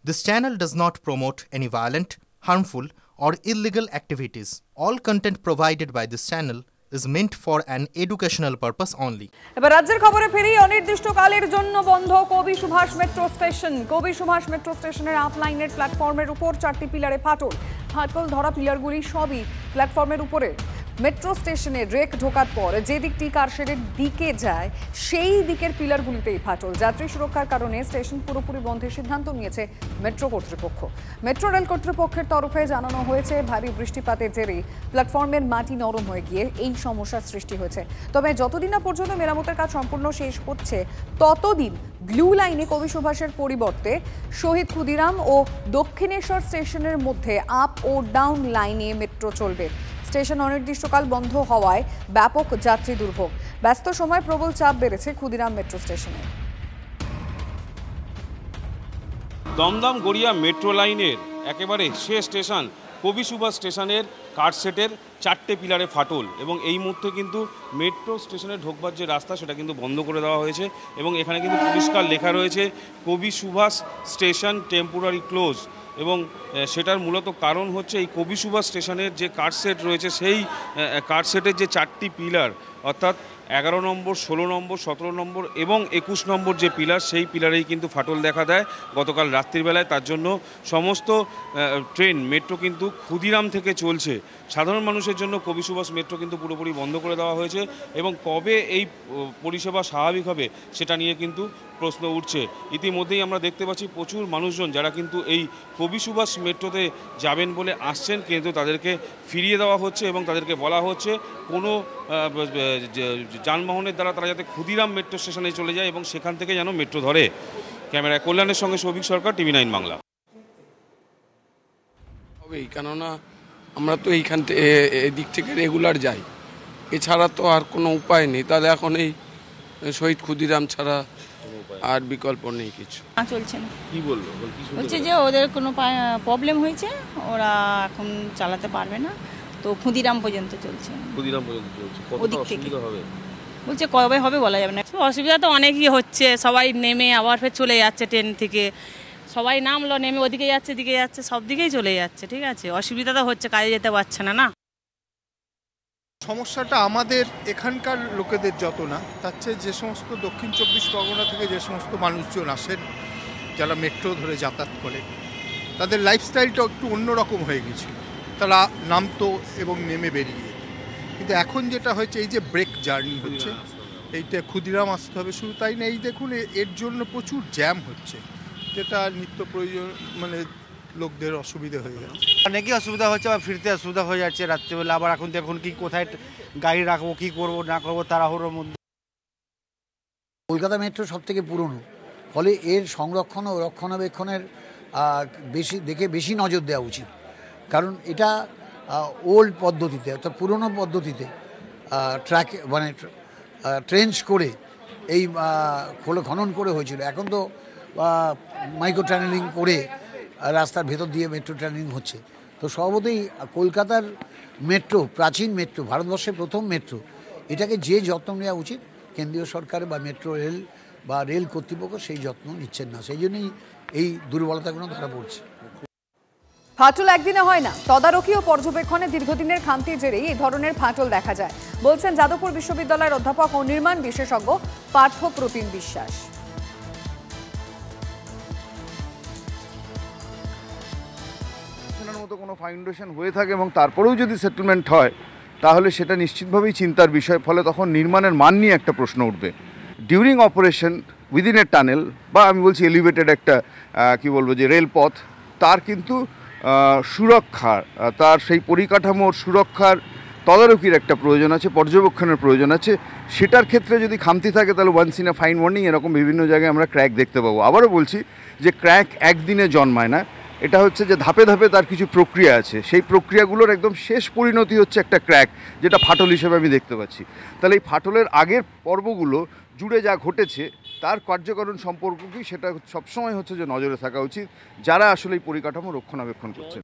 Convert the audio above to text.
This channel does not promote any violent, harmful, or illegal activities. All content provided by this channel is meant for an educational purpose only. এবার রাজ্যের খবরে ফিরি। অনির্দিষ্টকালের জন্য বন্ধ কবি সুভাষ মেট্রো স্টেশন। কবি সুভাষ মেট্রো স্টেশনের আপ লাইনের প্ল্যাটফর্মের উপর 4টি পিলারে ফাটল ধরা পিলারগুলি সবই প্ল্যাটফর্মের উপরে। মেট্রো স্টেশনে রেক ঢোকার পর যে দিকটি কারশেডের দিকে যায় সেই দিকের পিলারগুলিতেই ফাটল। যাত্রী সুরক্ষার কারণে স্টেশন পুরোপুরি বন্ধের সিদ্ধান্ত নিয়েছে মেট্রো কর্তৃপক্ষ। মেট্রো রেল কর্তৃপক্ষের তরফে জানানো হয়েছে ভারী বৃষ্টিপাতের জেরে প্ল্যাটফর্মের মাটি নরম হয়ে গিয়ে এই সমস্যার সৃষ্টি হয়েছে। তবে যতদিন না পর্যন্ত মেরামতের কাজ সম্পূর্ণ শেষ হচ্ছে ততদিন ব্লু লাইনে কবি সুভাষের পরিবর্তে শহীদ ক্ষুদিরাম ও দক্ষিণেশ্বর স্টেশনের মধ্যে আপ ও ডাউন লাইনে মেট্রো চলবে। স্টেশন অনির্দিষ্টকাল বন্ধ হওয়ায় ব্যাপক যাত্রী দুর্ভোগ। ব্যস্ত সময় প্রবল চাপ বেড়েছে ক্ষুদিরাম মেট্রো স্টেশনে। দমদম গড়িয়া মেট্রো লাইনের একেবারে শেষ স্টেশন কবি সুভাষ স্টেশনের কারশেডের 4টে পিলারে ফাটল এবং এই মুহূর্তে কিন্তু মেট্রো স্টেশনে ঢোকবার যে রাস্তা সেটা কিন্তু বন্ধ করে দেওয়া হয়েছে এবং এখানে কিন্তু পরিষ্কার লেখা রয়েছে কবি সুভাষ স্টেশন টেম্পোরারি ক্লোজ। এবং সেটার মূলত কারণ হচ্ছে এই কবি সুভাষ স্টেশনের যে কারশেড রয়েছে সেই কারশেডের যে 4টি পিলার অর্থাৎ 11 নম্বর, 16 নম্বর, 17 নম্বর এবং 21 নম্বর যে পিলার সেই পিলারেই কিন্তু ফাটল দেখা দেয় গতকাল রাত্রিবেলায়। তার জন্য সমস্ত ট্রেন মেট্রো কিন্তু ক্ষুদিরাম থেকে চলছে। সাধারণ মানুষের জন্য কবি সুভাষ মেট্রো কিন্তু পুরোপুরি বন্ধ করে দেওয়া হয়েছে এবং কবে এই পরিষেবা স্বাভাবিক হবে সেটা নিয়ে কিন্তু প্রশ্ন উঠছে। ইতিমধ্যেই আমরা দেখতে পাচ্ছি প্রচুর মানুষজন যারা কিন্তু এই কবি সুভাষ মেট্রোতে যাবেন বলে আসছেন কিন্তু তাদেরকে ফিরিয়ে দেওয়া হচ্ছে এবং তাদেরকে বলা হচ্ছে কোনো যানবাহনের দ্বারা তারা যাতে ক্ষুদিরাম মেট্রো স্টেশনে চলে যায় এবং সেখান থেকে যেন মেট্রো ধরে। ক্যামেরায় কল্যাণের সঙ্গে সৌভিক সরকার, টিভি 9 বাংলা। কেননা আমরা তো এইখান থেকে এদিক থেকে রেগুলার যাই, এছাড়া তো আর কোনো উপায় নেই। তাহলে এখন এই শহীদ ক্ষুদিরাম ছাড়া আর বিকল্প নেই কিছু। চলছে না। কি বললো? বলছে যে ওদের কোনো প্রবলেম হয়েছে, ওরা এখন চালাতে পারবে না, তো ক্ষুদিরাম পর্যন্ত চলছে। ক্ষুদিরাম পর্যন্ত চলছে। ওদিক থেকে বলছে কবে হবে বলা যাবে না। অসুবিধা তো অনেকই হচ্ছে, সবাই নেমে আবার ফের চলে যাচ্ছে ট্রেন থেকে, সবাই নামলো নেমে ওদিকে যাচ্ছে দিকে যাচ্ছে সব দিকেই চলে যাচ্ছে। ঠিক আছে, অসুবিধা তো হচ্ছে, কাজে যেতে পারছে না। না, সমস্যাটা আমাদের এখানকার লোকেদের যত না, তার চেয়ে যে সমস্ত দক্ষিণ 24 পরগনা থেকে যে সমস্ত মানুষজন আসেন যারা মেট্রো ধরে যাতায়াত করে তাদের লাইফস্টাইলটা একটু অন্যরকম হয়ে গেছিল। তারা নামতো এবং নেমে বেরিয়ে যেত। কিন্তু এখন যেটা হয়েছে এই যে ব্রেক জার্নি হচ্ছে, এইটা ক্ষুদিরাম আসতে হবে শুধু তাই না, এই দেখুন এর জন্য প্রচুর জ্যাম হচ্ছে, যেটা নিত্য প্রয়োজন মানে লোকদের অসুবিধা হয়ে যাচ্ছে। অনেকই অসুবিধা হচ্ছে, আবার ফিরতে অসুবিধা হয়ে যাচ্ছে রাত্রিবেলা। আবার এখন দেখুন কি কোথায় গাড়ি রাখবো, কি করব না করব তাড়াহুড়োর মধ্যে। কলকাতা মেট্রো সব থেকে পুরনো, ফলে এর সংরক্ষণ ও রক্ষণাবেক্ষণের বেশি নজর দেওয়া উচিত। কারণ এটা ওল্ড পদ্ধতিতে অর্থাৎ পুরনো পদ্ধতিতে ট্র্যাক মানে ট্রেঞ্চ করে এই খনন করে হয়েছিল। এখন তো মাইক্রো টানেলিং করে রাস্তার ভেতর দিয়ে মেট্রো টানেলিং হচ্ছে। তো স্বভাবতই কলকাতার মেট্রো, প্রাচীন মেট্রো, ভারতবর্ষের প্রথম মেট্রো, এটাকে যে যত্ন নেওয়া উচিত কেন্দ্রীয় সরকার বা মেট্রো রেল বা রেল কর্তৃপক্ষ সেই যত্ন নিচ্ছেন না, সেই জন্যই এই দুর্বলতাগুলো ধরা পড়ছে। ফাটল একদিনে হয় না, তদারকি ও পর্যবেক্ষণে দীর্ঘদিনের খামতির জেরেই এই ধরনের ফাটল দেখা যায় বলছেন যাদবপুর বিশ্ববিদ্যালয়ের অধ্যাপক ও নির্মাণ বিশেষজ্ঞ পার্থ প্রতিম বিশ্বাস। মতো কোনো ফাউন্ডেশন হয়ে থাকে এবং তারপরেও যদি সেটেলমেন্ট হয় তাহলে সেটা নিশ্চিতভাবেই চিন্তার বিষয়। ফলে তখন নির্মাণের মান নিয়ে একটা প্রশ্ন উঠবে। During operation within a tunnel বা আমি বলছি এলিভেটেড একটা কি বলবো যে রেলপথ, তার কিন্তু সুরক্ষা, তার সেই পরিকাঠামোর সুরক্ষার তদারকির একটা প্রয়োজন আছে, পর্যবেক্ষণের প্রয়োজন আছে। সেটার ক্ষেত্রে যদি খামতি থাকে তাহলে once in a fine warning এরকম বিভিন্ন জায়গায় আমরা ক্র্যাক দেখতে পাবো। আবারও বলছি যে ক্র্যাক একদিনে জন্মায় না, এটা হচ্ছে যে ধাপে ধাপে তার কিছু প্রক্রিয়া আছে, সেই প্রক্রিয়াগুলোর একদম শেষ পরিণতি হচ্ছে একটা ক্র্যাক, যেটা ফাটল হিসেবে আমি দেখতে পাচ্ছি। তাহলে এই ফাটলের আগের পর্বগুলো জুড়ে যা ঘটেছে তার কার্যকরণ সম্পর্ক কি, সেটা সবসময় হচ্ছে যে নজরে থাকা উচিত যারা আসলে এই পরিকাঠামো রক্ষণাবেক্ষণ করছে।